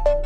What's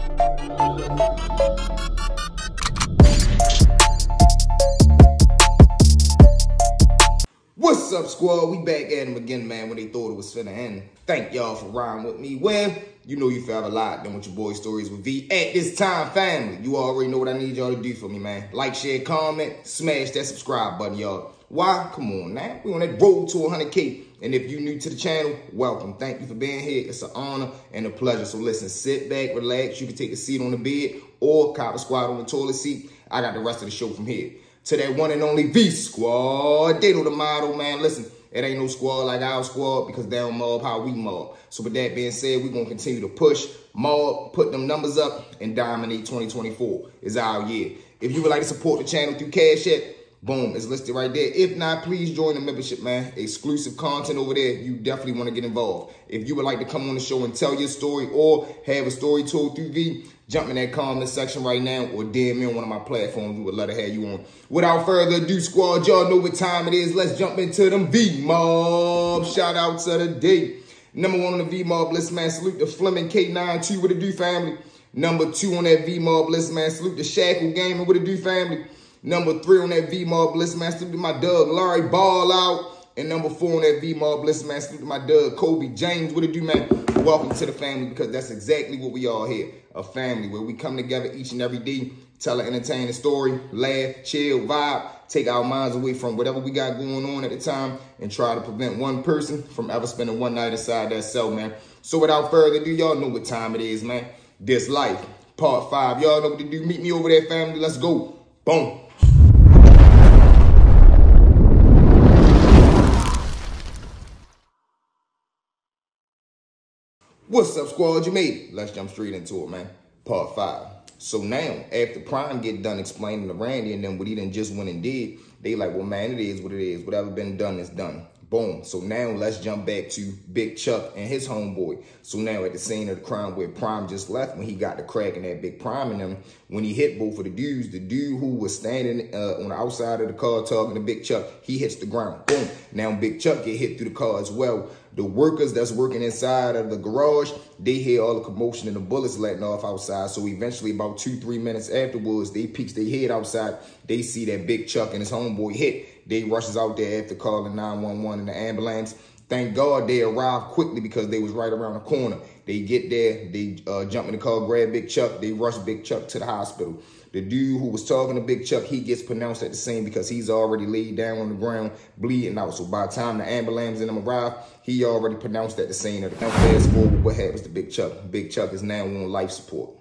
up, squad? We back at him again, man, when they thought it was finna end. Thank y'all for riding with me. Well, you know you forever locked in with your boy Stories with V. At this time, family, you already know what I need y'all to do for me, man. Like, share, comment, smash that subscribe button, y'all. Why? Come on, now. We on that road to 100K. And if you're new to the channel, welcome. Thank you for being here. It's an honor and a pleasure. So listen, sit back, relax. You can take a seat on the bed or cop a squad on the toilet seat. I got the rest of the show from here. To that one and only V Squad. They know the motto, man. Listen, it ain't no squad like our squad because they don't mob how we mob. So with that being said, we're going to continue to push, mob, put them numbers up, and dominate 2024. It's our year. If you would like to support the channel through Cash App, boom, it's listed right there. If not, please join the membership, man. Exclusive content over there. You definitely want to get involved. If you would like to come on the show and tell your story or have a story told through V, jump in that comment section right now or DM me on one of my platforms. We would love to have you on. Without further ado, squad, y'all know what time it is. Let's jump into them V-Mob shout outs of the day. Number one on the V-Mob list, man, salute the Fleming K92 with a do family. Number two on that V-Mob list, man, salute the Shackle Gaming with a do family. Number three on that V-Mob list, man, salute to my Doug Larry Ball Out. And number four on that V-Mob list, man, salute to my Doug Kobe James. What it do, man? Welcome to the family, because that's exactly what we are here. A family where we come together each and every day, tell an entertaining story, laugh, chill, vibe, take our minds away from whatever we got going on at the time, and try to prevent one person from ever spending one night inside that cell, man. So without further ado, y'all know what time it is, man. This Life, Part 5. Y'all know what to do. Meet me over there, family. Let's go. Boom. What's up, squad? You made it. Let's jump straight into it, man. Part 5. So now, after Prime get done explaining to Randy and then what he done just went and did, they like, well, man, it is what it is. Whatever been done is done. Boom. So now let's jump back to Big Chuck and his homeboy. So now at the scene of the crime where Prime just left, when he got the crack in that Big Prime in him, when he hit both of the dudes, the dude who was standing on the outside of the car talking to Big Chuck, he hits the ground. Boom. Now Big Chuck get hit through the car as well. The workers that's working inside of the garage, they hear all the commotion and the bullets letting off outside. So eventually, about 2-3 minutes afterwards, they peeks their head outside. They see that Big Chuck and his homeboy hit. They rushes out there after calling 911 and the ambulance. Thank God they arrived quickly because they was right around the corner. They get there, they jump in the car, grab Big Chuck. They rush Big Chuck to the hospital. The dude who was talking to Big Chuck, he gets pronounced at the scene because he's already laid down on the ground, bleeding out. So by the time the ambulance and them arrive, he already pronounced at the scene. Now fast forward, what happens to Big Chuck? Big Chuck is now on life support.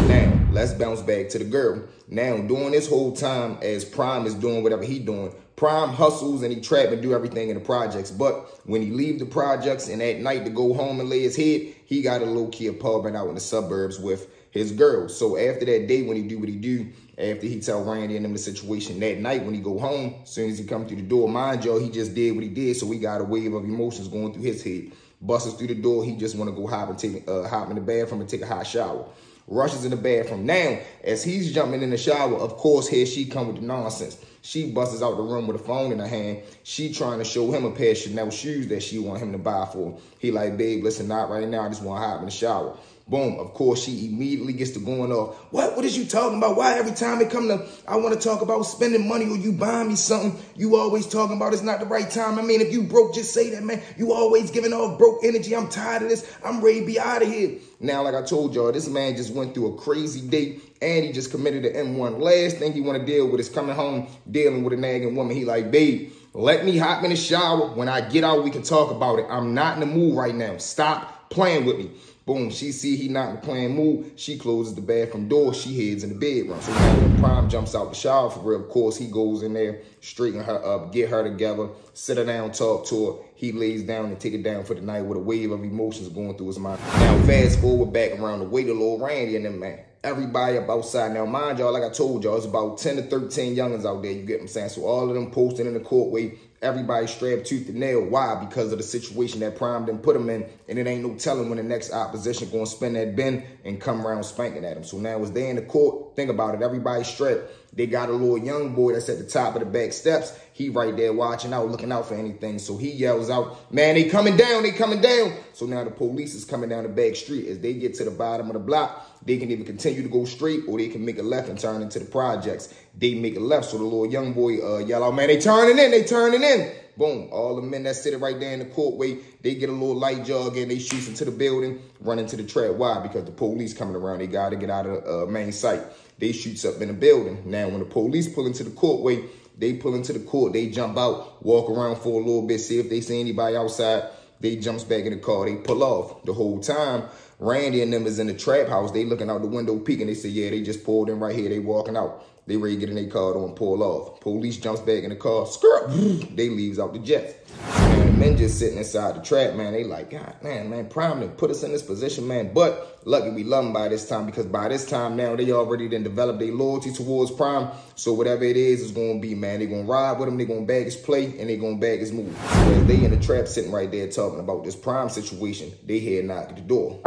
Now, let's bounce back to the girl. Now, during this whole time, as Prime is doing whatever he doing, Prime hustles and he trap and do everything in the projects. But when he leave the projects and at night to go home and lay his head, he got a low-key apartment out in the suburbs with his girl. So after that day, when he do what he do, after he tell Randy and them the situation that night, when he go home, as soon as he come through the door, mind y'all, he just did what he did. So he got a wave of emotions going through his head. Busts through the door. He just want to go hop in the bathroom and take a hot shower. Rushes in the bathroom. Now, as he's jumping in the shower, of course, here she come with the nonsense. She busts out the room with a phone in her hand. She trying to show him a pair of Chanel shoes that she want him to buy for her. He like, babe, listen, not right now. I just want to hop in the shower. Boom. Of course, she immediately gets to going off. What is you talking about? Why every time it come to, I want to talk about spending money or you buying me something, you always talking about it's not the right time. I mean, if you broke, just say that, man. You always giving off broke energy. I'm tired of this. I'm ready to be out of here. Now, like I told y'all, this man just went through a crazy day and he just committed an M1. Last thing he want to deal with is coming home, dealing with a nagging woman. He like, babe, let me hop in the shower. When I get out, we can talk about it. I'm not in the mood right now. Stop playing with me. Boom, she see he not in the playing mood. She closes the bathroom door. She heads in the bedroom. So now when Prime jumps out the shower for real, of course, he goes in there, straighten her up, get her together, sit her down, talk to her. He lays down and take it down for the night with a wave of emotions going through his mind. Now, fast forward back around the way to Lil Randy and them, man. Everybody up outside. Now, mind y'all, like I told y'all, it's about 10 to 13 youngins out there, you get what I'm saying? So all of them posting in the courtway, everybody strapped tooth and nail. Why? Because of the situation that Prime done put him in, and it ain't no telling when the next opposition gonna spin that bin and come around spanking at him. So now as they in the court, Think about it. Everybody's strapped. They got a little young boy that's at the top of the back steps. He right there watching out, looking out for anything. So he yells out, man, they coming down, they coming down. So now the police is coming down the back street. As they get to the bottom of the block, they can either continue to go straight or they can make a left and turn into the projects. They make a left. So the little young boy yell out, man, they turning in, they turning in. Boom, all the men that sit right there in the courtway, they get a little light jog and they shoot into the building, run into the trap. Why? Because the police coming around. They got to get out of the main site. They shoots up in the building. Now, when the police pull into the courtway, they pull into the court. They jump out, walk around for a little bit, see if they see anybody outside. They jumps back in the car. They pull off. The whole time, Randy and them is in the trap house. They looking out the window peeking. They say, yeah, they just pulled in right here. They walking out. They ready to get in their car, don't pull off. Police jumps back in the car, skirt, they leaves out the jet. Man, the men just sitting inside the trap, man. They like, God, man, Prime done put us in this position, man. But lucky we love them by this time, because by this time now, they already done developed their loyalty towards Prime. So whatever it is going to be, man. They going to ride with him, they going to bag his play, and they going to bag his move. So as they in the trap sitting right there talking about this Prime situation, they hear a knock at the door.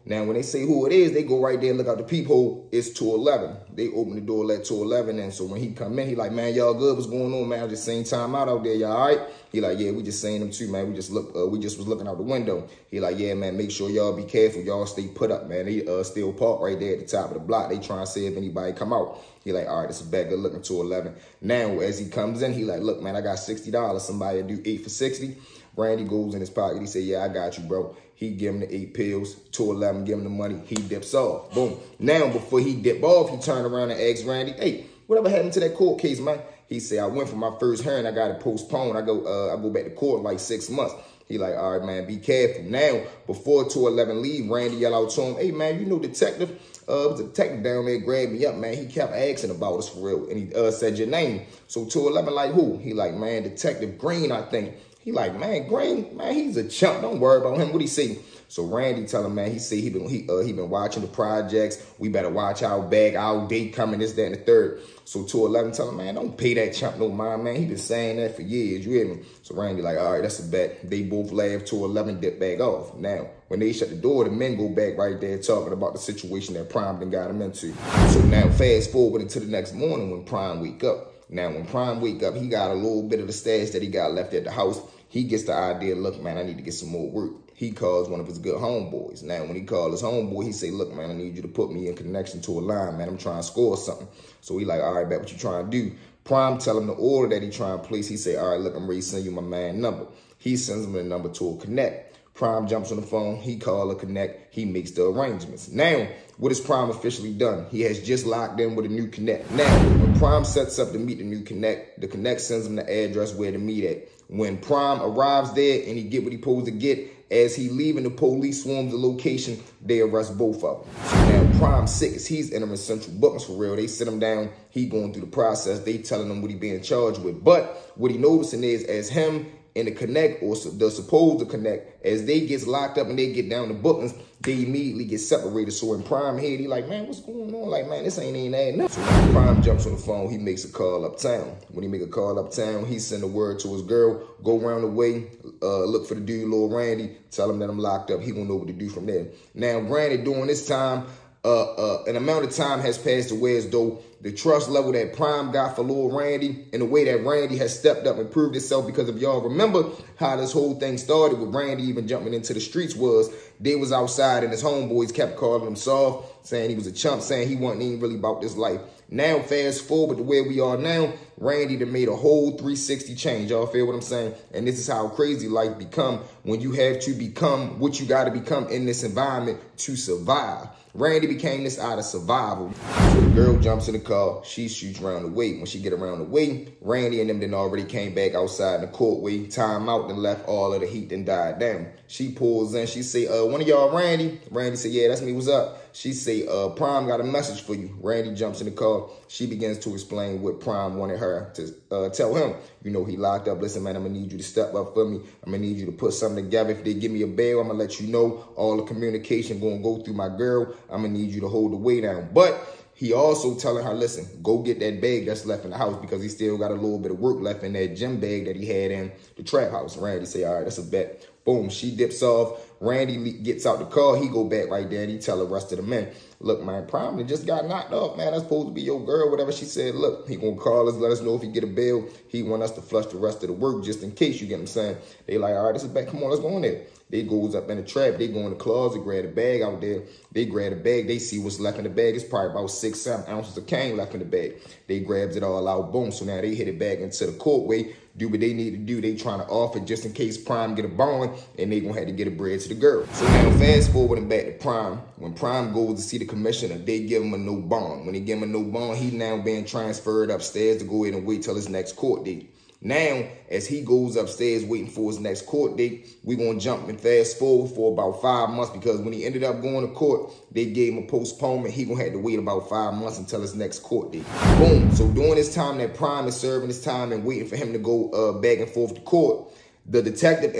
Now, when they say who it is, they go right there and look out the peephole. It's 211. They open the door, let 211 in. So when he come in, he like, man, y'all good? What's going on, man? I just seen time out there. Y'all all right? He like, yeah, we just seen them too, man. We just was looking out the window. He like, yeah, man, make sure y'all be careful. Y'all stay put up, man. They still parked right there at the top of the block. They trying to see if anybody come out. He like, all right, this is bad, good looking 211. Now, as he comes in, he like, look, man, I got $60. Somebody do 8 for 60. Randy goes in his pocket. He say, yeah, I got you, bro. He give him the 8 pills, 211, give him the money. He dips off. Boom. Now, before he dip off, he turn around and asks Randy, hey, whatever happened to that court case, man? He say, I went for my first hearing. I got it postponed. I go back to court in like 6 months. He like, all right, man, be careful. Now, before 211 leave, Randy yell out to him, hey, man, you know detective? The detective down there grabbed me up, man. He kept asking about us for real. And he said your name. So 211 like, who? He like, man, Detective Green, I think. He like, man, Green, man, he's a chump. Don't worry about him. What he say? So Randy tell him, man, he say he been watching the projects. We better watch our back, our date coming, this, that, and the third. So 211 tell him, man, don't pay that chump no mind, man. He been saying that for years. You hear me? So Randy like, all right, that's a bet. They both laugh. 211 dip back off. Now, when they shut the door, the men go back right there talking about the situation that Prime done got him into. So now fast forward into the next morning when Prime wake up. Now, when Prime wake up, he got a little bit of the stash that he got left at the house. He gets the idea, look, man, I need to get some more work. He calls one of his good homeboys. Now, when he called his homeboy, he say, look, man, I need you to put me in connection to a line, man. I'm trying to score something. So he like, all right, bet what you trying to do. Prime tell him the order that he trying to place. He say, all right, look, I'm ready to send you my man number. He sends him the number to a connect. Prime jumps on the phone. He call a connect. He makes the arrangements. Now, what has Prime officially done? He has just locked in with a new connect. Now, when Prime sets up to meet the new connect, the connect sends him the address where to meet at. When Prime arrives there and he get what he supposed to get, as he leaving, the police swarms the location. They arrest both of them. So now Prime sick as he's entering central bookings for real. They sit him down. He going through the process. They telling him what he being charged with. But what he noticing is as him and the connect, or the supposed to connect, as they gets locked up and they get down to bookings, they immediately get separated. So in Prime head, he like, man, what's going on? Like, man, this ain't adding up. So when Prime jumps on the phone, he makes a call uptown. When he make a call uptown, he send a word to his girl, go around the way, look for the dude, Lil Randy, tell him that I'm locked up. He gonna know what to do from there. Now, granted, during this time, an amount of time has passed away as though the trust level that Prime got for Lil Randy and the way that Randy has stepped up and proved itself, because if y'all remember how this whole thing started with Randy even jumping into the streets was they was outside and his homeboys kept calling him soft, saying he was a chump, saying he wasn't even really about this life. Now, fast forward to where we are now, Randy done made a whole 360 change. Y'all feel what I'm saying? And this is how crazy life become when you have to become what you got to become in this environment to survive. Randy became this out of survival. So the girl jumps in the car. She shoots around the way. When she get around the way, Randy and them then already came back outside in the courtway. Time out, then left all of the heat, then died down. She pulls in. She say, one of y'all Randy? Randy say, yeah, that's me. What's up? She say, Prime got a message for you. Randy jumps in the car. She begins to explain what Prime wanted her to tell him. You know, he locked up. Listen, man, I'm going to need you to step up for me. I'm going to need you to put something together. If they give me a bail, I'm going to let you know. All the communication going to go through my girl. I'm going to need you to hold the way down. But he also telling her, listen, go get that bag that's left in the house, because he still got a little bit of work left in that gym bag that he had in the trap house. Randy say, all right, that's a bet. Boom, she dips off. Randy gets out the car. He go back right there and he tell the rest of the men, look, man, Prime just got knocked off, man. That's supposed to be your girl, whatever she said. Look, he gonna call us, let us know if he get a bail. He want us to flush the rest of the work just in case, you get what I'm saying. They like, all right, this is back. Come on, let's go in there. They goes up in the trap. They go in the closet, grab the bag out there. They grab the bag. They see what's left in the bag. It's probably about 6-7 ounces of cane left in the bag. They grabs it all out. Boom. So now they hit it back into the courtway. Do what they need to do. They trying to offer just in case Prime get a bond, and they gonna have to get a bread to the girl. So now fast forwarding back to Prime. When Prime goes to see the commissioner, they give him a no bond. When they give him a no bond, he now being transferred upstairs to go ahead and wait till his next court date. Now, as he goes upstairs waiting for his next court date, we're going to jump and fast forward for about 5 months, because when he ended up going to court, they gave him a postponement. He going to have to wait about 5 months until his next court date. Boom. So during this time that Prime is serving his time and waiting for him to go back and forth to court, a detective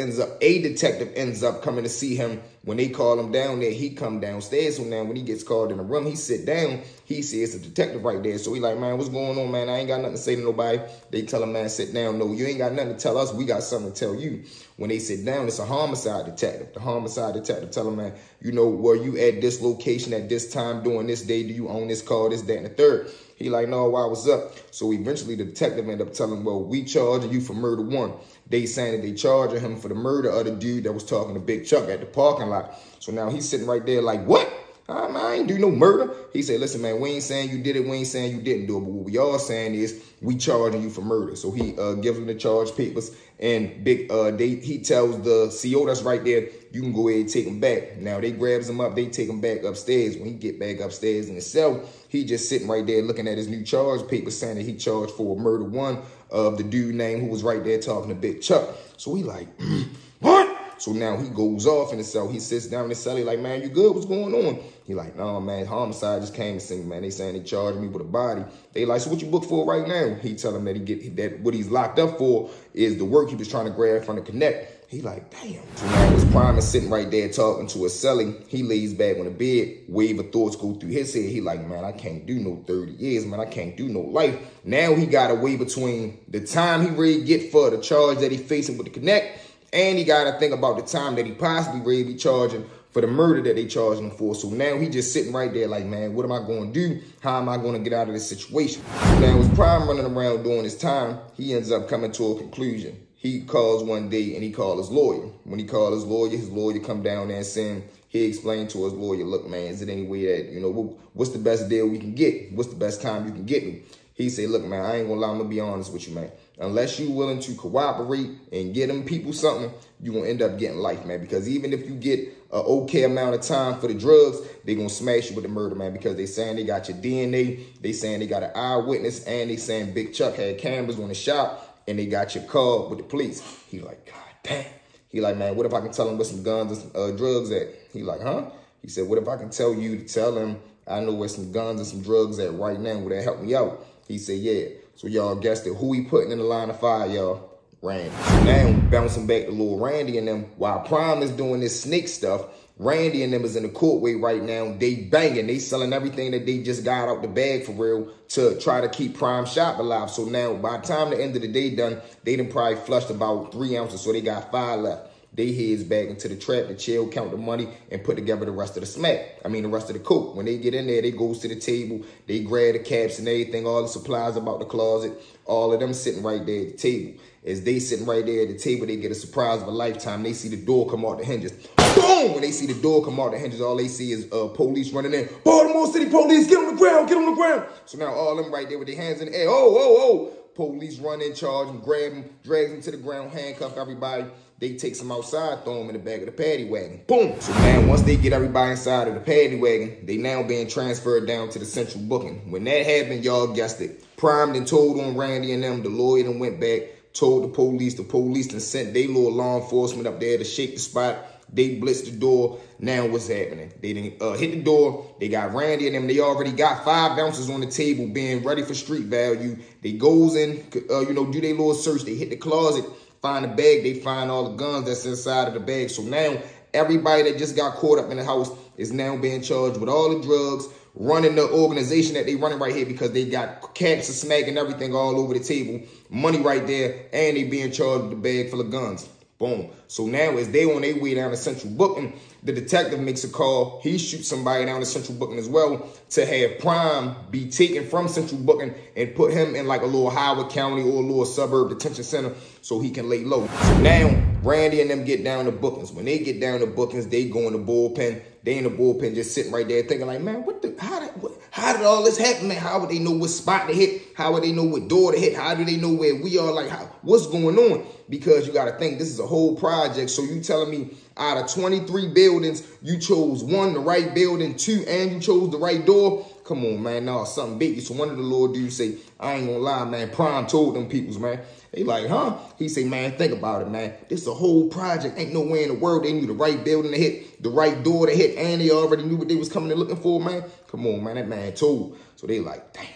ends up coming to see him. When they call him down there, he come downstairs. So now when he gets called in the room, he sit down. He sees a detective right there. So he like, man, what's going on, man? I ain't got nothing to say to nobody. They tell him, man, sit down. No, you ain't got nothing to tell us. We got something to tell you. When they sit down, it's a homicide detective. The homicide detective tell him, man, you know, were you at this location at this time during this day? Do you own this car, this, that, and the third? He like, no, why, what's up? So eventually the detective ended up telling him, well, we charging you for murder 1. They saying that they charging him for the murder of the dude that was talking to Big Chuck at the parking lot. So now he's sitting right there like, what? I ain't do no murder. He said, listen, man, we ain't saying you did it. We ain't saying you didn't do it. But what we are saying is we charging you for murder. So he gives him the charge papers, and he tells the CO that's right there, you can go ahead and take him back. Now they grabs him up. They take him back upstairs. When he get back upstairs in the cell, he just sitting right there looking at his new charge papers saying that he charged for murder 1 of the dude named who was right there talking to Big Chuck. So he like, what? So now he goes off in the cell. He sits down in the cell. He like, man, you good? What's going on? He like, no, man, homicide just came to see me, man. They saying they charged me with a body. They like, so what you booked for right now? He tell him that what he's locked up for is the work he was trying to grab from the Connect. He like, damn. So now his Prime is sitting right there talking to his cellie. He lays back on the bed. Wave of thoughts go through his head. He like, man, I can't do no 30 years, man. I can't do no life. Now he got to weigh between the time he really get for the charge that he facing with the Connect, and he got to think about the time that he possibly really be charging for the murder that they charged him for. So now he just sitting right there like, man, what am I going to do? How am I going to get out of this situation? So now his Prime running around during his time, he ends up coming to a conclusion. He calls one day and he called his lawyer. When he called his lawyer come down there and saying, he explained to his lawyer, look, man, is it any way that, you know, what's the best deal we can get? What's the best time you can get me? He said, look, man, I ain't gonna lie, I'm gonna be honest with you, man. Unless you willing to cooperate and get them people something, you're gonna end up getting life, man. Because even if you get an okay amount of time for the drugs, they gonna smash you with the murder, man. Because they saying they got your DNA, they saying they got an eyewitness, and they saying Big Chuck had cameras on the shop, and they got your car with the police. He like, God damn. He like, man, what if I can tell him where some guns and some drugs at? He like, huh? He said, what if I can tell you to tell him I know where some guns and some drugs at right now? Would that help me out? He said, yeah. So y'all guessed it. Who he putting in the line of fire, y'all? Randy. So now bouncing back to little Randy and them, while Prime is doing this snake stuff, Randy and them is in the courtway right now. They banging. They selling everything that they just got out the bag for real to try to keep Prime shop alive. So now by the time the end of the day done, they done probably flushed about 3 ounces. So they got 5 left. They heads back into the trap to chill, count the money, and put together the rest of the smack. I mean, the rest of the coke. When they get in there, they goes to the table. They grab the caps and everything, all the supplies about the closet. All of them sitting right there at the table. As they sitting right there at the table, they get a surprise of a lifetime. They see the door come out the hinges. Boom! When they see the door come out the hinges, all they see is police running in. Baltimore City police, get on the ground, get on the ground. So now all of them right there with their hands in the air. Oh. Police run in, charge them, grab them, drag them to the ground, handcuff everybody. They take some outside, throw them in the back of the paddy wagon. Boom! So now once they get everybody inside of the paddy wagon, they now being transferred down to the central booking. When that happened, y'all guessed it. Prime then told on Randy and them, the lawyer then went back, told the police then sent their little law enforcement up there to shake the spot. They blitzed the door. Now what's happening? They didn't hit the door. They got Randy and them. They already got 5 ounces on the table being ready for street value. They goes in, do their little search. They hit the closet, find the bag. They find all the guns that's inside of the bag. So now everybody that just got caught up in the house is now being charged with all the drugs, running the organization that they running right here because they got caps and smack and everything all over the table. Money right there, and they being charged with a bag full of guns. Boom. So now as they on their way down to Central Booking, the detective makes a call. He shoots somebody down to Central Booking as well to have Prime be taken from Central Booking and put him in like a little Howard County or a little suburb detention center so he can lay low. So now Randy and them get down to Bookings. When they get down to Bookings, they go in the bullpen. They in the bullpen just sitting right there thinking like, man, how did all this happen, man? How would they know what spot to hit? How would they know what door to hit? How do they know where we are? Like, what's going on? Because you got to think this is a whole project. So you telling me out of 23 buildings, you chose one, the right building, two, and you chose the right door? Come on, man. No, something big. So one of the little dudes say, I ain't gonna lie, man. Prime told them peoples, man. They like, huh? He say, man, think about it, man. This is a whole project. Ain't nowhere in the world they knew the right building to hit, the right door to hit, and they already knew what they was coming and looking for, man. Come on, man. That man told. So they like, damn.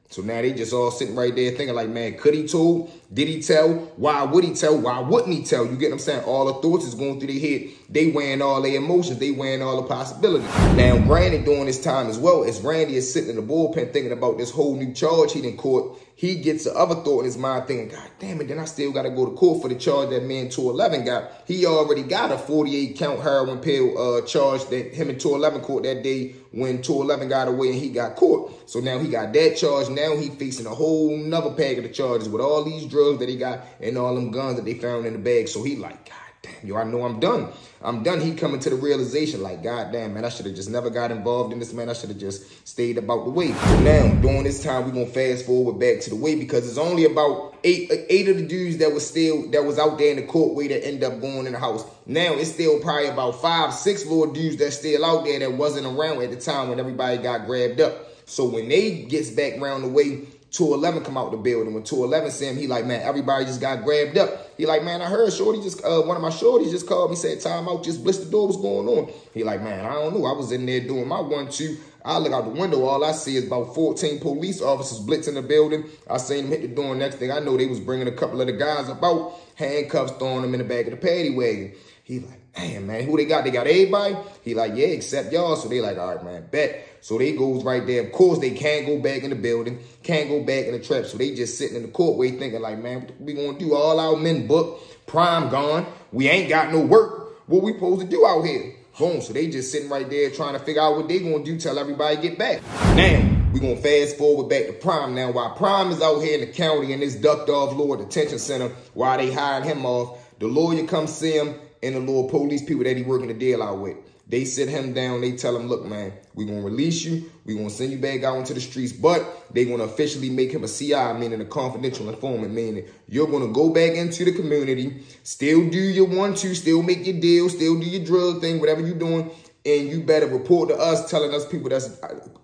So now they just all sitting right there thinking like, man, could he told? Did he tell? Why would he tell? Why wouldn't he tell? You get what I'm saying? All the thoughts is going through their head. They weighing all their emotions. They weighing all the possibilities. Now, Randy during this time as well, as Randy is sitting in the bullpen thinking about this whole new charge he done caught, he gets the other thought in his mind thinking, God damn it, then I still got to go to court for the charge that me and 211 got. He already got a 48 count heroin pill charge that him and 211 caught that day when 211 got away and he got caught. So now he got that charge. Now he facing a whole nother pack of the charges with all these drugs that he got and all them guns that they found in the bag. So he like, God damn, yo, I know I'm done. I'm done. He coming to the realization like, God damn, man, I should have just never got involved in this, man. I should have just stayed about the way. So now, during this time, we're going to fast forward back to the way because it's only about eight of the dudes that was out there in the courtway that end up going in the house. Now, it's still probably about 5, 6 little dudes that's still out there that wasn't around at the time when everybody got grabbed up. So when they gets back around the way, 211 come out the building. When 211 see him, he like, man, everybody just got grabbed up. He like, man, I heard Shorty just, one of my shorties just called me, said, time out, just blitz the door, what's going on? He like, man, I don't know. I was in there doing my 1-2. I look out the window, all I see is about 14 police officers blitzing the building. I seen them hit the door. Next thing I know, they was bringing a couple of the guys about, handcuffs, throwing them in the back of the paddy wagon. He like, damn, man, who they got? They got everybody? He like, yeah, except y'all. So they like, all right, man, bet. So they goes right there. Of course, they can't go back in the building, can't go back in the trap. So they just sitting in the courtway thinking like, man, what we gonna do? All our men booked, Prime gone. We ain't got no work. What we supposed to do out here? Boom. So they just sitting right there trying to figure out what they gonna do till everybody get back. Now, we gonna fast forward back to Prime now. While Prime is out here in the county in this ducked off lower detention center, while they hiring him off, the lawyer comes see him and the little police people that he working the deal out with. They sit him down. They tell him, look, man, we're going to release you. We're going to send you back out into the streets. But they're going to officially make him a CI, meaning a confidential informant, meaning you're going to go back into the community, still do your 1-2, still make your deal, still do your drug thing, whatever you're doing. And you better report to us telling us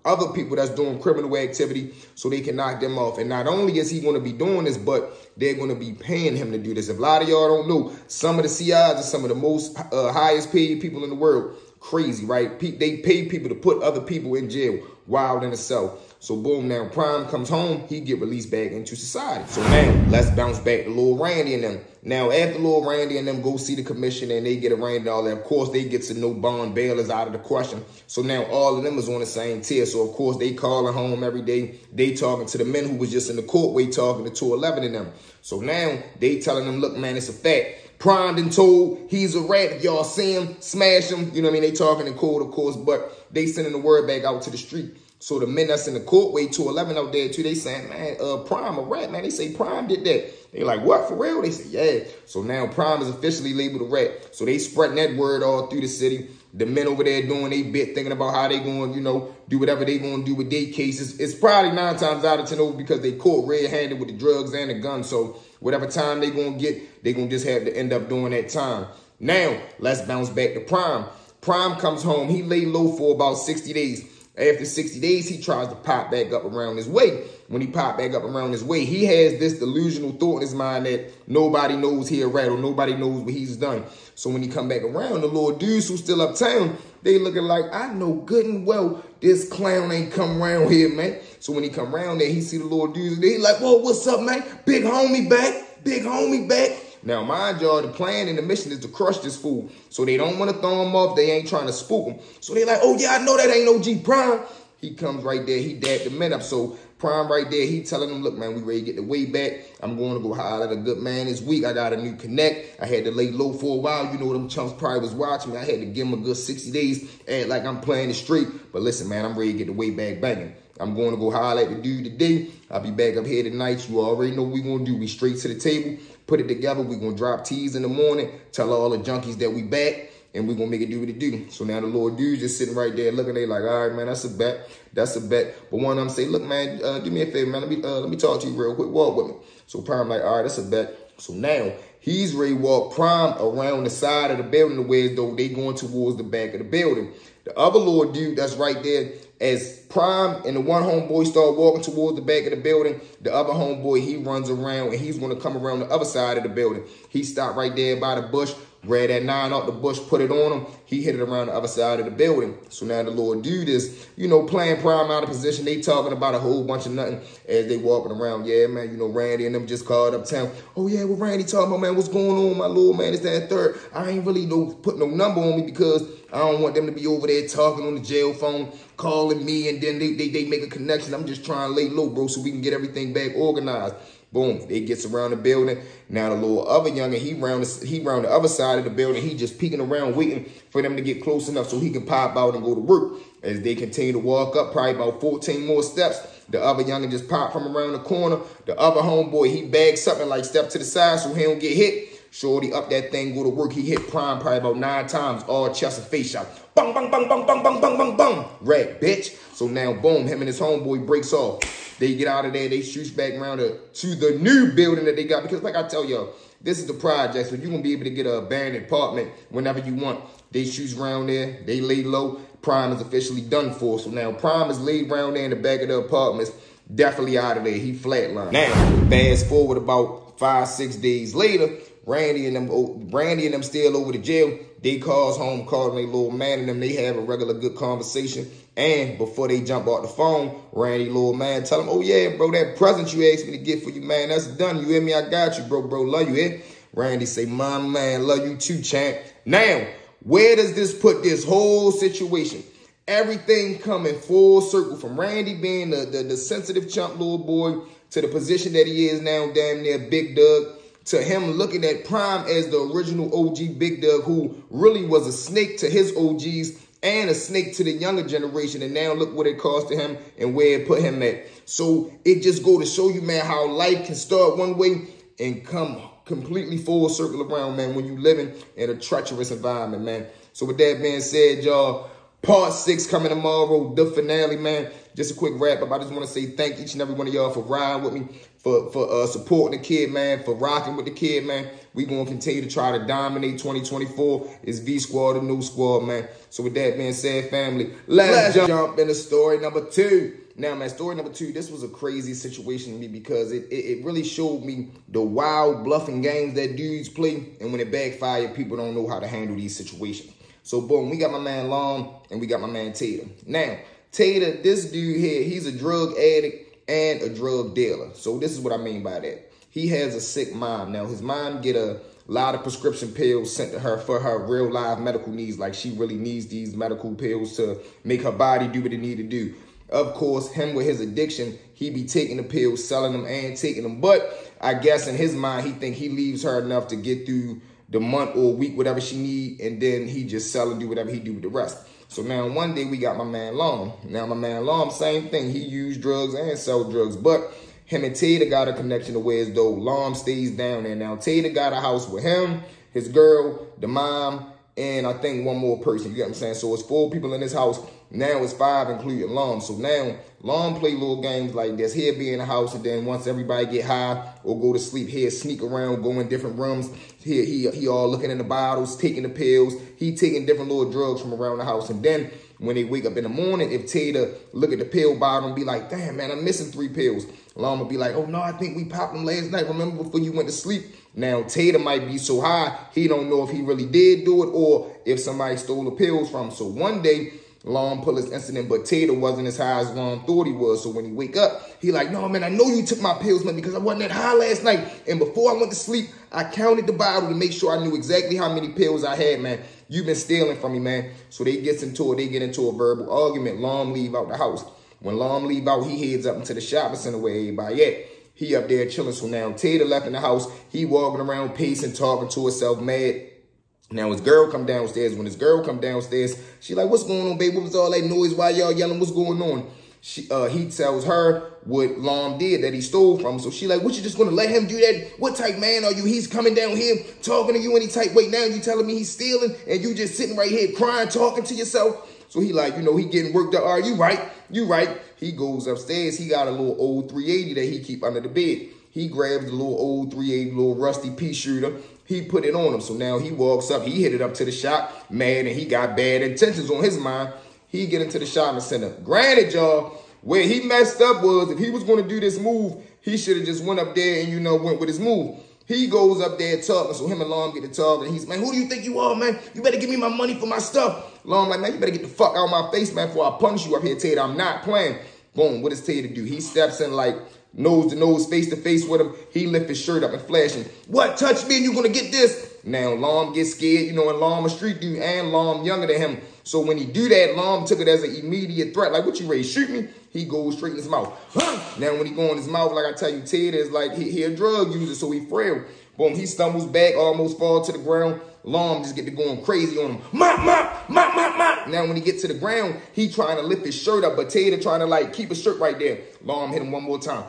other people that's doing criminal activity so they can knock them off. And not only is he going to be doing this, but they're going to be paying him to do this. If a lot of y'all don't know, some of the CIs are some of the most highest paid people in the world. Crazy, right? They pay people to put other people in jail, wild in itself. So boom, now Prime comes home, he get released back into society. So now let's bounce back to Lil Randy and them. Now after Lil Randy and them go see the commission and they get arraigned and all that, of course they get to know bond bail is out of the question. So now all of them is on the same tier. So of course they calling home every day. They talking to the men who was just in the courtway talking to 211 and them. So now they telling them, look, man, it's a fact. Prime done told he's a rat. If y'all see him, smash him. You know what I mean? They talking in code, of course, but they sending the word back out to the street. So the men that's in the courtway, 211 out there too, they saying, man, Prime a rat, man. They say Prime did that. They like, what, for real? They say, yeah. So now Prime is officially labeled a rat. So they spreading that word all through the city. The men over there doing their bit, thinking about how they going, you know, do whatever they going to do with their cases. It's probably 9 times out of 10 over because they caught red-handed with the drugs and the gun. So whatever time they going to get, they going to just have to end up doing that time. Now, let's bounce back to Prime. Prime comes home. He lay low for about 60 days. After 60 days, he tries to pop back up around his way. When he popped back up around his way, he has this delusional thought in his mind that nobody knows he a rat or nobody knows what he's done. So when he come back around, the little dudes who still uptown, they looking like, I know good and well this clown ain't come around here, man. So when he come around there, he see the little dudes, they like, whoa, what's up, man? Big homie back, big homie back. Now, mind y'all, the plan and the mission is to crush this fool. So they don't want to throw him off. They ain't trying to spook him. So they like, oh, yeah, I know that ain't no G Prime. He comes right there. He dabbed the men up. So Prime right there, he telling them, look, man, we ready to get the way back. I'm going to go holler at a good man this week. I got a new connect. I had to lay low for a while. You know, them chumps probably was watching me. I had to give them a good 60 days, act like I'm playing the street. But listen, man, I'm ready to get the way back banging. I'm going to go holler at the dude today. I'll be back up here tonight. You already know what we going to do. We straight to the table, put it together. We going to drop teas in the morning, tell all the junkies that we back, and we going to make it do what it do. So now the little dude just sitting right there looking, they like, all right, man, that's a bet. That's a bet. But one of them say, look, man, do me a favor, man. Let me talk to you real quick. Walk with me. So Prime like, all right, that's a bet. So now he's ready to walk Prime around the side of the building the way as though they going towards the back of the building. The other little dude that's right there, as Prime and the one homeboy start walking towards the back of the building, the other homeboy, he runs around and he's going to come around the other side of the building. He stopped right there by the bush, grabbed that 9 out the bush, put it on him. He hit it around the other side of the building. So now the little dude is, you know, playing Prime out of position. They talking about a whole bunch of nothing as they walking around. Yeah, man, you know, Randy and them just called uptown. Oh, yeah, well, Randy talking about, man, what's going on, my little man? It's that third. I ain't really put no number on me because I don't want them to be over there talking on the jail phone, calling me, and then they make a connection. I'm just trying to lay low, bro, so we can get everything back organized. Boom, it gets around the building. Now the little other youngin, he round the other side of the building. He just peeking around, waiting for them to get close enough so he can pop out and go to work. As they continue to walk up, probably about 14 more steps, the other youngin just pop from around the corner. The other homeboy, he bags something like step to the side so he don't get hit. Shorty up that thing, go to work. He hit Prime probably about 9 times, all chest and face shot. Bang, bang, bang, bang, bang, bang, bang, bang, bang. Red, bitch. So now, boom, him and his homeboy breaks off. They get out of there. They shoot back around to the new building that they got. Because like I tell y'all, this is the project. So you're going to be able to get an abandoned apartment whenever you want. They shoot around there. They lay low. Prime is officially done for. So now Prime is laid around there in the back of the apartments. Definitely out of there. He flatlined. Now, fast forward about 5-6 days later, Randy and them still over the jail. They calls home, calling their little man and them. They have a regular good conversation. And before they jump off the phone, Randy, little man, tell him, oh, yeah, bro, that present you asked me to get for you, man, that's done. You hear me? I got you, bro. Bro, love you, eh? Randy say, my man, love you too, champ. Now, where does this put this whole situation? Everything coming full circle from Randy being the sensitive chump little boy to the position that he is now, damn near Big Doug, to him looking at Prime as the original OG Big Doug, who really was a snake to his OGs and a snake to the younger generation. And now look what it cost to him and where it put him at. So it just go to show you, man, how life can start one way and come completely full circle around, man, when you living in a treacherous environment, man. So with that being said, y'all, part 6 coming tomorrow, the finale, man. Just a quick wrap up. I just want to say thank each and every one of y'all for riding with me, for supporting the kid, man, for rocking with the kid, man. We going to continue to try to dominate 2024. It's V Squad, the new squad, man. So with that being said, family, let's jump into story number 2. Now, man, story number 2, this was a crazy situation to me because it really showed me the wild bluffing games that dudes play. And when it backfires, people don't know how to handle these situations. So, boom, we got my man Long and we got my man Tater. Now, Tater, this dude here, he's a drug addict and a drug dealer. So this is what I mean by that. He has a sick mom. Now, his mom get a lot of prescription pills sent to her for her real live medical needs. Like, she really needs these medical pills to make her body do what it need to do. Of course, him with his addiction, he be taking the pills, selling them, and taking them. But I guess in his mind, he think he leaves her enough to get through the month or week, whatever she need, and then he just sell and do whatever he do with the rest. So now one day we got my man Long. Now my man Long, same thing. He use drugs and sell drugs, but him and Tater got a connection to where as though Long stays down there. Now Tater got a house with him, his girl, the mom, and I think one more person. You get what I'm saying? So it's 4 people in this house. Now it's 5, including Long. So now Long play little games like this. He'll be in the house, and then once everybody get high or go to sleep, he'll sneak around, go in different rooms. He all looking in the bottles, taking the pills. He taking different little drugs from around the house. And then when they wake up in the morning, if Tater look at the pill bottle and be like, damn, man, I'm missing 3 pills. Long will be like, oh, no, I think we popped them last night. Remember before you went to sleep? Now, Tater might be so high, he don't know if he really did do it or if somebody stole the pills from him. So one day, Long pull his incident, but Tater wasn't as high as Long thought he was. So when he wake up, he like, no, man, I know you took my pills, man, because I wasn't that high last night. And before I went to sleep, I counted the bottle to make sure I knew exactly how many pills I had, man. You've been stealing from me, man. So they get into a verbal argument. Long leave out the house. When Lom leave out, he heads up into the shopping center where everybody at. He up there chilling. So now Tater left in the house. He walking around pacing, talking to herself, mad. Now his girl come downstairs. When his girl come downstairs, she like, what's going on, babe? What was all that noise? Why y'all yelling? What's going on? He tells her what Lom did that he stole from. So she like, what, you just gonna let him do that? What type man are you? He's coming down here talking to you any type way. Now you telling me he's stealing and you just sitting right here crying, talking to yourself. So he like, you know, he getting worked up. All right, you right. You right. He goes upstairs. He got a little old 380 that he keep under the bed. He grabs the little old 380, little rusty pea shooter. He put it on him. So now he walks up. He hit it up to the shop, mad, and he got bad intentions on his mind. He get into the shopping center. Granted, y'all, where he messed up was if he was going to do this move, he should have just went up there and, you know, went with his move. He goes up there talking. So him and Lom get to talking. He's, man, who do you think you are, man? You better give me my money for my stuff. Lom like, man, you better get the fuck out of my face, man, before I punish you up here, Tater. I'm not playing. Boom, what does Tater do? He steps in like nose to nose, face to face with him. He lift his shirt up and flashing. What? Touch me and you gonna get this? Now Lom gets scared, you know, and Lom a street dude and Lom younger than him. So when he do that, Lom took it as an immediate threat. Like, what you ready to shoot me? He goes straight in his mouth. Now when he go in his mouth, like I tell you, Tater is like he a drug user, so he frail. Boom, he stumbles back, almost fall to the ground. Lom just get to going crazy on him. Mop, mop, mop, mop, mop. Now when he get to the ground, he trying to lift his shirt up, but Tater trying to like keep his shirt right there. Lom hit him one more time.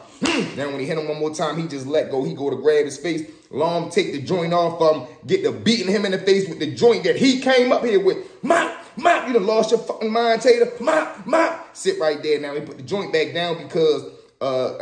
Now when he hit him one more time, he just let go. He go to grab his face. Lom take the joint off of him, get to beating him in the face with the joint that he came up here with. Mop, mop, you done lost your fucking mind, Tater. Mop, mop. Sit right there. Now he put the joint back down because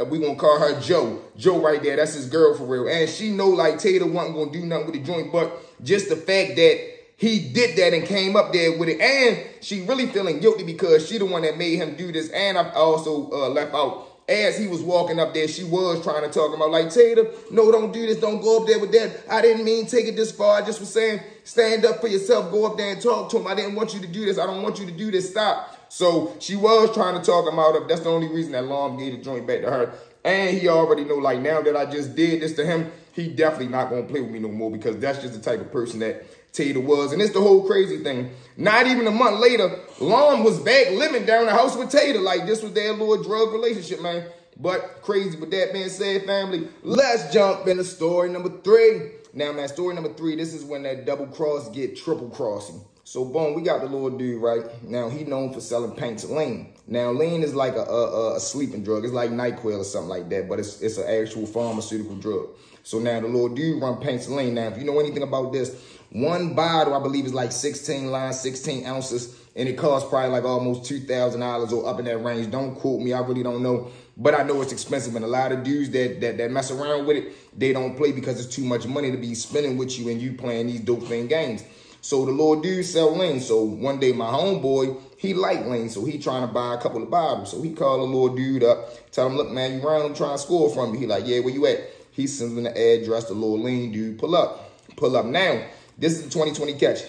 we gonna call her Joe. Joe right there, that's his girl for real. And she know like Tater wasn't gonna do nothing with the joint, but just the fact that he did that and came up there with it. And she really feeling guilty because she the one that made him do this. And I also left out, as he was walking up there, she was trying to talk about like, Tater, no, don't do this. Don't go up there with that. I didn't mean take it this far. I just was saying, stand up for yourself. Go up there and talk to him. I didn't want you to do this. I don't want you to do this. Stop. So she was trying to talk him out of. That's the only reason that Lom gave the joint back to her. And he already know, like, now that I just did this to him, he definitely not going to play with me no more because that's just the type of person that Tater was. And it's the whole crazy thing. Not even a month later, Lom was back living down the house with Tater. Like, this was their little drug relationship, man. But crazy. With that being said, family, let's jump into story number 3. Now, man, story number 3, this is when that double cross get triple crossing. So, boom, we got the little dude, right? Now, he known for selling paints of lean. Now, lean is like a sleeping drug. It's like NyQuil or something like that, but it's an actual pharmaceutical drug. So, now the little dude run paints of lean. Now, if you know anything about this, one bottle, I believe, is like 16 lines, 16 ounces, and it costs probably like almost $2,000 or up in that range. Don't quote me. I really don't know. But I know it's expensive, and a lot of dudes that mess around with it, they don't play because it's too much money to be spending with you and you playing these dope thing games. So the little dude sell lean. So one day my homeboy, he like lean. So he trying to buy a couple of bottles. So he called the little dude up, tell him, look, man, you around, I'm trying to score from me. He like, yeah, where you at? He sends him the address, the little lean dude, pull up. Pull up now. This is the 2020 catch.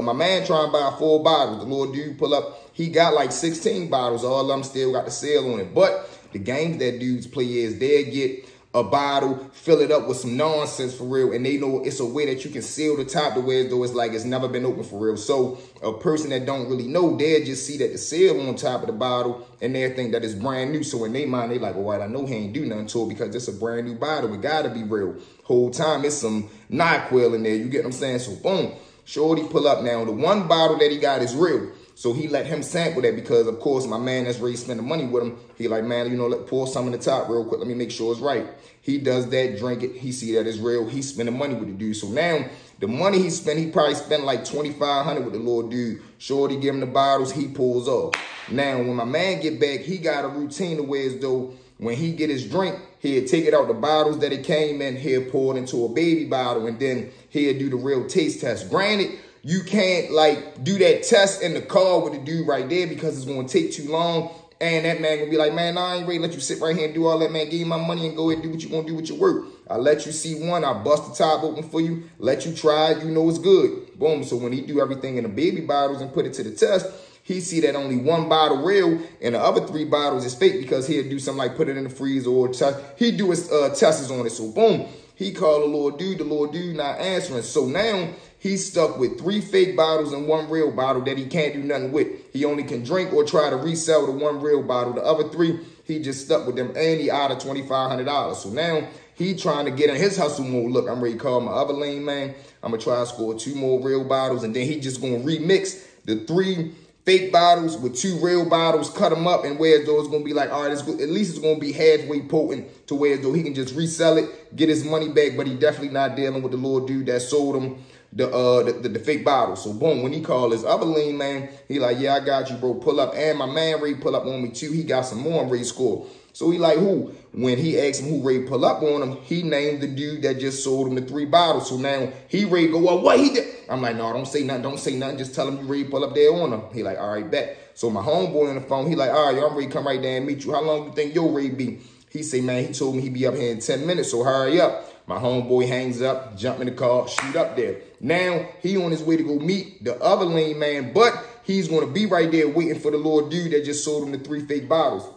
My man trying to buy 4 bottles. The little dude pull up. He got like 16 bottles. All of them still got the sale on it. But the games that dudes play is they get a bottle, fill it up with some nonsense for real, and they know it's a way that you can seal the top to where though it's like it's never been open for real. So a person that don't really know, they'll just see that the seal on top of the bottle and they'll think that it's brand new. So in their mind, they like, all right, I know he ain't do nothing to it because it's a brand new bottle. It gotta be real. Whole time it's some NyQuil in there. You get what I'm saying? So boom, shorty pull up now. The one bottle that he got is real. So he let him sample that because, of course, my man that's ready to spend the money with him, he like, man, you know, let pour some in the top real quick. Let me make sure it's right. He does that, drink it. He see that it's real. He spending money with the dude. So now the money he spent, he probably spent like $2,500 with the little dude. Shorty give him the bottles. He pulls off. Now, when my man get back, he got a routine to where as though when he get his drink, he'll take it out the bottles that it came in. He'll pour it into a baby bottle, and then he'll do the real taste test. Granted, you can't like do that test in the car with the dude right there because it's going to take too long. And that man gonna be like, man, nah, I ain't ready to let you sit right here and do all that, man. Give you my money and go ahead and do what you gonna do with your work. I let you see one, I bust the top open for you, let you try it, you know it's good. Boom. So when he do everything in the baby bottles and put it to the test, he see that only 1 bottle real and the other 3 bottles is fake because he'll do something like put it in the freezer or test. He do his tests on it. So boom, he called the little dude not answering. So now He's stuck with 3 fake bottles and 1 real bottle that he can't do nothing with. He only can drink or try to resell the 1 real bottle. The other 3, he just stuck with them, and he out of $2,500. So now he trying to get in his hustle mode. Look, I'm ready to call my other lane man. I'm going to try to score 2 more real bottles, and then he just going to remix the 3 fake bottles with 2 real bottles, cut them up, and where though it's going to be like, all right, at least it's going to be halfway potent to where though he can just resell it, get his money back, but he definitely not dealing with the little dude that sold him the fake bottle. So boom, when he called his other lean man, he like, yeah, I got you, bro, pull up. And my man Ray pull up on me too. He got some more on Ray score. So he like, who? When he asked him who Ray pull up on him, he named the dude that just sold him the 3 bottles. So now he Ray go, well, what he did? I'm like, no, don't say nothing. Don't say nothing. Just tell him you Ray pull up there on him. He like, all right, bet. So my homeboy on the phone, he like, all right, yo, I'm ready to come right there and meet you. How long you think your Ray be? He say, man, he told me he be up here in 10 minutes, so hurry up. My homeboy hangs up, jump in the car, shoot up there. Now, he on his way to go meet the other lane man, but he's going to be right there waiting for the little dude that just sold him the 3 fake bottles.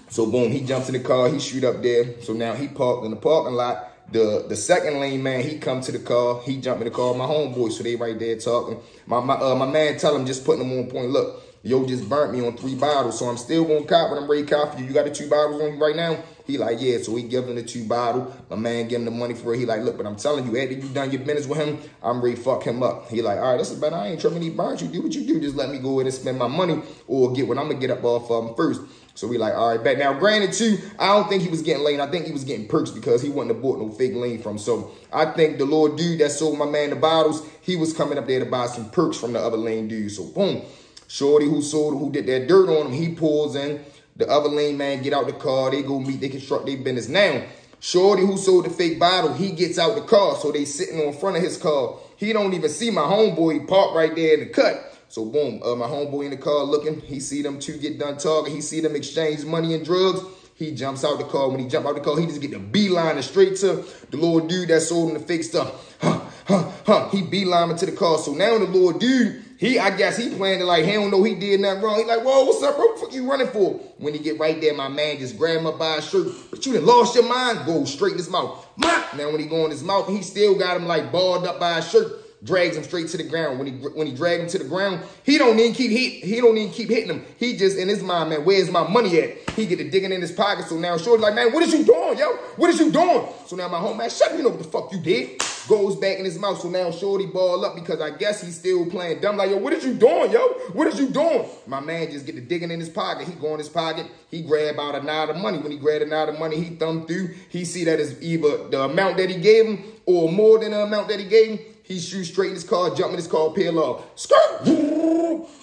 So, boom, he jumps in the car, he shoot up there. So now he parked in the parking lot. The second lane man, he come to the car, he jump in the car, my homeboy, so they right there talking. My man tell him, just putting him on point, look, yo just burnt me on 3 bottles, so I'm still going to cop, but I'm ready to cop for you. You got the 2 bottles on you right now? He like, yeah, so he give him the 2 bottles. My man give him the money for it. He like, look, but I'm telling you, after you done your business with him, I'm ready to fuck him up. He like, all right, this is better. I ain't tripping, he burnt you. Do what you do. Just let me go ahead and spend my money or get what I'm going to get up off of him first. So we like, all right, bet. Now, granted, too, I don't think he was getting lane. I think he was getting perks because he wouldn't have bought no fake lane from. So I think the little dude that sold my man the bottles, he was coming up there to buy some perks from the other lane dude. So, boom. Shorty who did that dirt on him, he pulls in. The other lane man get out the car. They go meet. They construct their business. Now, Shorty who sold the fake bottle, he gets out the car. So they sitting on front of his car. He don't even see my homeboy. He parked right there in the cut. So boom, my homeboy in the car looking. He see them 2 get done talking. He see them exchange money and drugs. He jumps out the car. When he jump out the car, he just get the beeline straight to the little dude that sold him the fake stuff. He beelining to the car. So now the little dude, I guess he playing it like he don't know he did nothing wrong. He like, whoa, what's up, bro? What the fuck you running for? When he get right there, my man just grab him up by his shirt. But you done lost your mind. Go straight in his mouth. Now when he go in his mouth, he still got him like balled up by his shirt. Drags him straight to the ground. When he drag him to the ground, he don't even keep hitting him. He just in his mind, man, where's my money at? He get to digging in his pocket. So now Shorty like, man, what is you doing, yo? What is you doing? So now my home man, shut up, you know what the fuck you did. Goes back in his mouth. So now Shorty ball up because I guess he's still playing dumb. Like, yo, what is you doing, yo? What is you doing? My man just get to digging in his pocket. He go in his pocket. He grab out a knot of money. When he grab a knot of money, he thumb through. He see that it's either the amount that he gave him or more than the amount that he gave him. He shoots straight in his car, jump in his car, peel off. Skirt!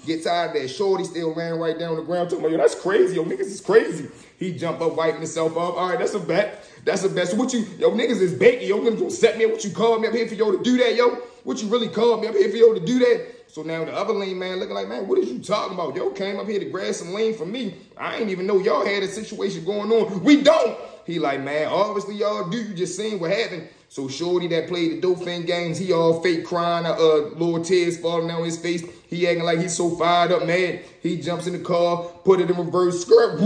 Gets out of there. Shorty still ran right down on the ground. Talking about, yo, that's crazy. Yo, niggas is crazy. He jump up, wiping himself off. All right, that's a bet. That's a bet. So what you, yo, niggas is baking. Yo, gonna set me up. What you called me up here for yo to do that, yo? What you really called me up here for yo to do that? So now the other lane man looking like, man, what is you talking about? Yo came up here to grab some lane from me. I ain't even know y'all had a situation going on. We don't. He like, man, obviously y'all do. You just seen what happened. So Shorty that played the Dauphin games, he all fake crying, little tears falling down his face. He acting like he's so fired up, man. He jumps in the car, put it in reverse, skirt.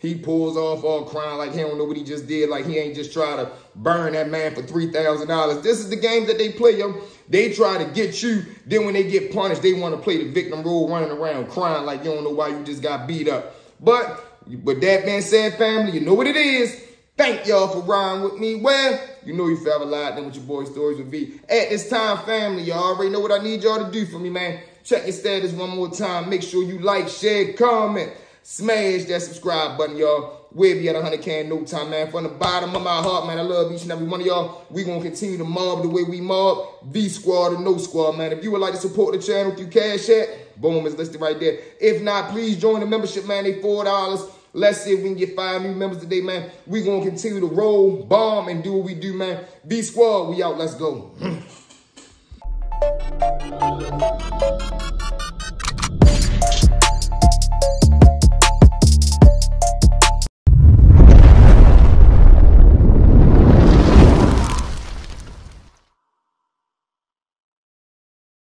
He pulls off all crying like he don't know what he just did, like he ain't just try to burn that man for $3,000. This is the game that they play, yo. They try to get you. Then when they get punished, they want to play the victim role, running around crying like you don't know why you just got beat up. But with that being said, family, you know what it is. Thank y'all for riding with me. Well, you know you forever lied then what your boy stories would be. At this time, family, y'all already know what I need y'all to do for me, man. Check your status one more time. Make sure you like, share, comment. Smash that subscribe button, y'all. We'll be at 100K in no time, man. From the bottom of my heart, man, I love each and every one of y'all. We gonna continue to mob the way we mob. V squad or no squad, man. If you would like to support the channel through Cash App, boom, it's listed right there. If not, please join the membership, man. They $4. Let's see if we can get 5 new members today, man. We gonna continue to roll, bomb, and do what we do, man. V squad, we out. Let's go.